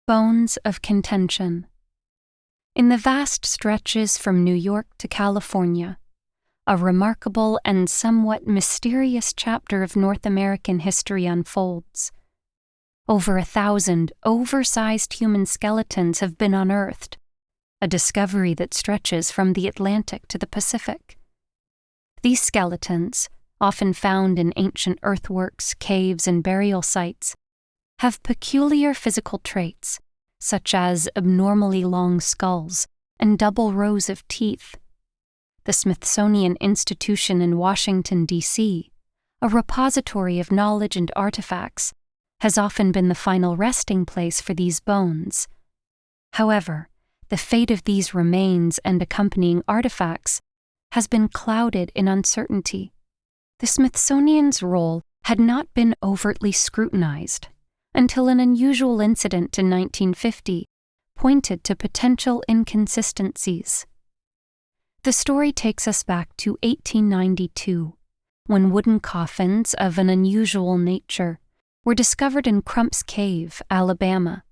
Bones of Contention. In the vast stretches from New York to California, a remarkable and somewhat mysterious chapter of North American history unfolds. Over 1,000 oversized human skeletons have been unearthed, a discovery that stretches from the Atlantic to the Pacific. These skeletons, often found in ancient earthworks, caves, and burial sites, have peculiar physical traits, such as abnormally long skulls and double rows of teeth. The Smithsonian Institution in Washington, D.C., a repository of knowledge and artifacts, has often been the final resting place for these bones. However, the fate of these remains and accompanying artifacts has been clouded in uncertainty. The Smithsonian's role had not been overtly scrutinized until an unusual incident in 1950 pointed to potential inconsistencies. The story takes us back to 1892, when wooden coffins of an unusual nature were discovered in Crump's Cave, Alabama.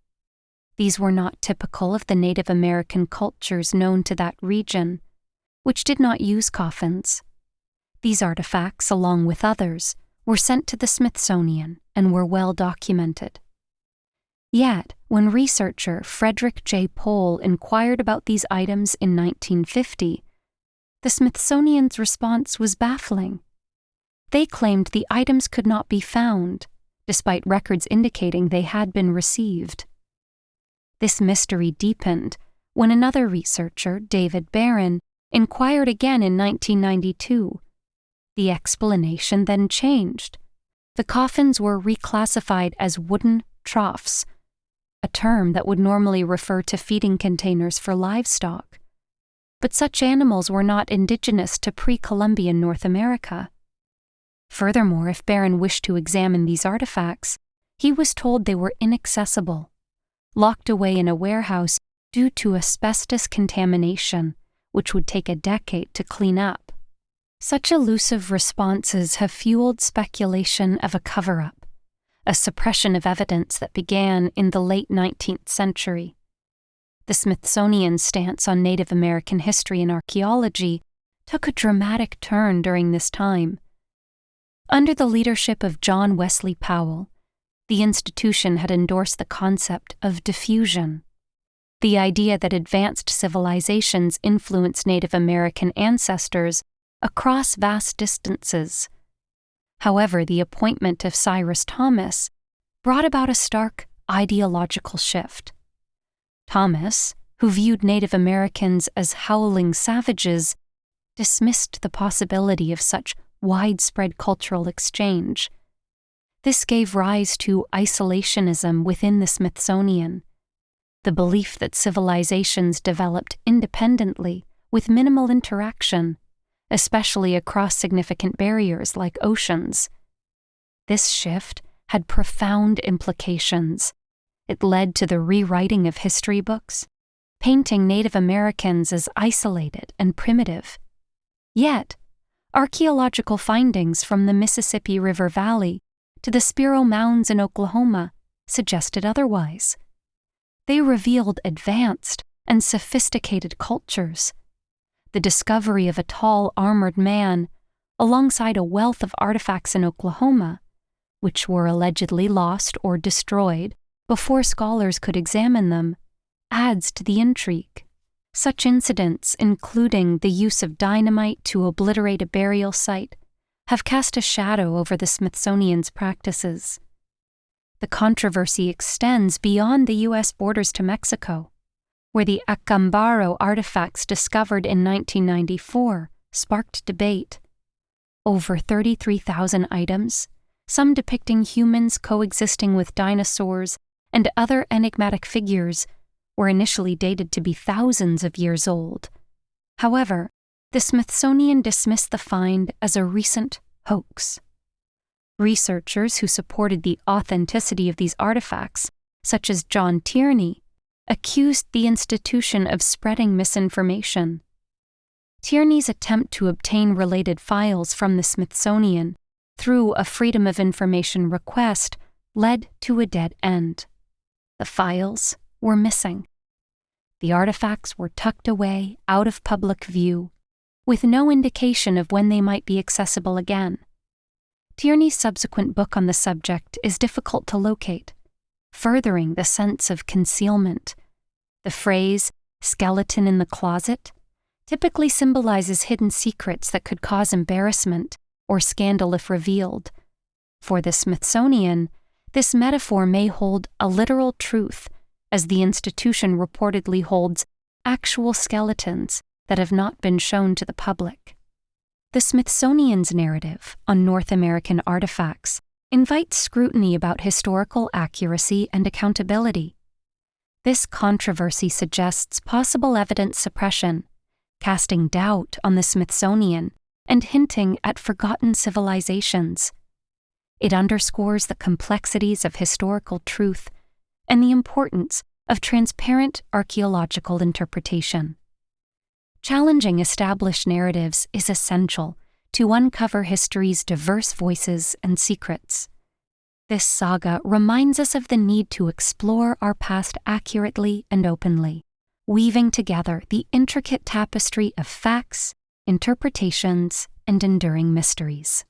These were not typical of the Native American cultures known to that region, which did not use coffins. These artifacts, along with others, were sent to the Smithsonian and were well documented. Yet, when researcher Frederick J. Pohl inquired about these items in 1950, the Smithsonian's response was baffling. They claimed the items could not be found, despite records indicating they had been received. This mystery deepened when another researcher, David Barron, inquired again in 1992. The explanation then changed. The coffins were reclassified as wooden troughs, a term that would normally refer to feeding containers for livestock. But such animals were not indigenous to pre-Columbian North America. Furthermore, if Barron wished to examine these artifacts, he was told they were inaccessible, locked away in a warehouse due to asbestos contamination, which would take a decade to clean up. Such elusive responses have fueled speculation of a cover-up, a suppression of evidence that began in the late 19th century. The Smithsonian's stance on Native American history and archaeology took a dramatic turn during this time. Under the leadership of John Wesley Powell, the institution had endorsed the concept of diffusion, the idea that advanced civilizations influence Native American ancestors across vast distances. However, the appointment of Cyrus Thomas brought about a stark ideological shift. Thomas, who viewed Native Americans as howling savages, dismissed the possibility of such widespread cultural exchange. This gave rise to isolationism within the Smithsonian, the belief that civilizations developed independently with minimal interaction, especially across significant barriers like oceans. This shift had profound implications. It led to the rewriting of history books, painting Native Americans as isolated and primitive. Yet, archaeological findings from the Mississippi River Valley to the Spiro Mounds in Oklahoma suggested otherwise. They revealed advanced and sophisticated cultures. The discovery of a tall, armored man, alongside a wealth of artifacts in Oklahoma, which were allegedly lost or destroyed before scholars could examine them, adds to the intrigue. Such incidents, including the use of dynamite to obliterate a burial site, have cast a shadow over the Smithsonian's practices. The controversy extends beyond the U.S. borders to Mexico, where the Acambaro artifacts discovered in 1994 sparked debate. Over 33,000 items, some depicting humans coexisting with dinosaurs and other enigmatic figures, were initially dated to be thousands of years old. However, the Smithsonian dismissed the find as a recent hoax. Researchers who supported the authenticity of these artifacts, such as John Tierney, accused the institution of spreading misinformation. Tierney's attempt to obtain related files from the Smithsonian through a Freedom of Information request led to a dead end. The files, were missing. The artifacts were tucked away out of public view, with no indication of when they might be accessible again. Tierney's subsequent book on the subject is difficult to locate, furthering the sense of concealment. The phrase, skeleton in the closet, typically symbolizes hidden secrets that could cause embarrassment or scandal if revealed. For the Smithsonian, this metaphor may hold a literal truth, as the institution reportedly holds actual skeletons that have not been shown to the public. The Smithsonian's narrative on North American artifacts invites scrutiny about historical accuracy and accountability. This controversy suggests possible evidence suppression, casting doubt on the Smithsonian and hinting at forgotten civilizations. It underscores the complexities of historical truth and the importance of transparent archaeological interpretation. Challenging established narratives is essential to uncover history's diverse voices and secrets. This saga reminds us of the need to explore our past accurately and openly, weaving together the intricate tapestry of facts, interpretations, and enduring mysteries.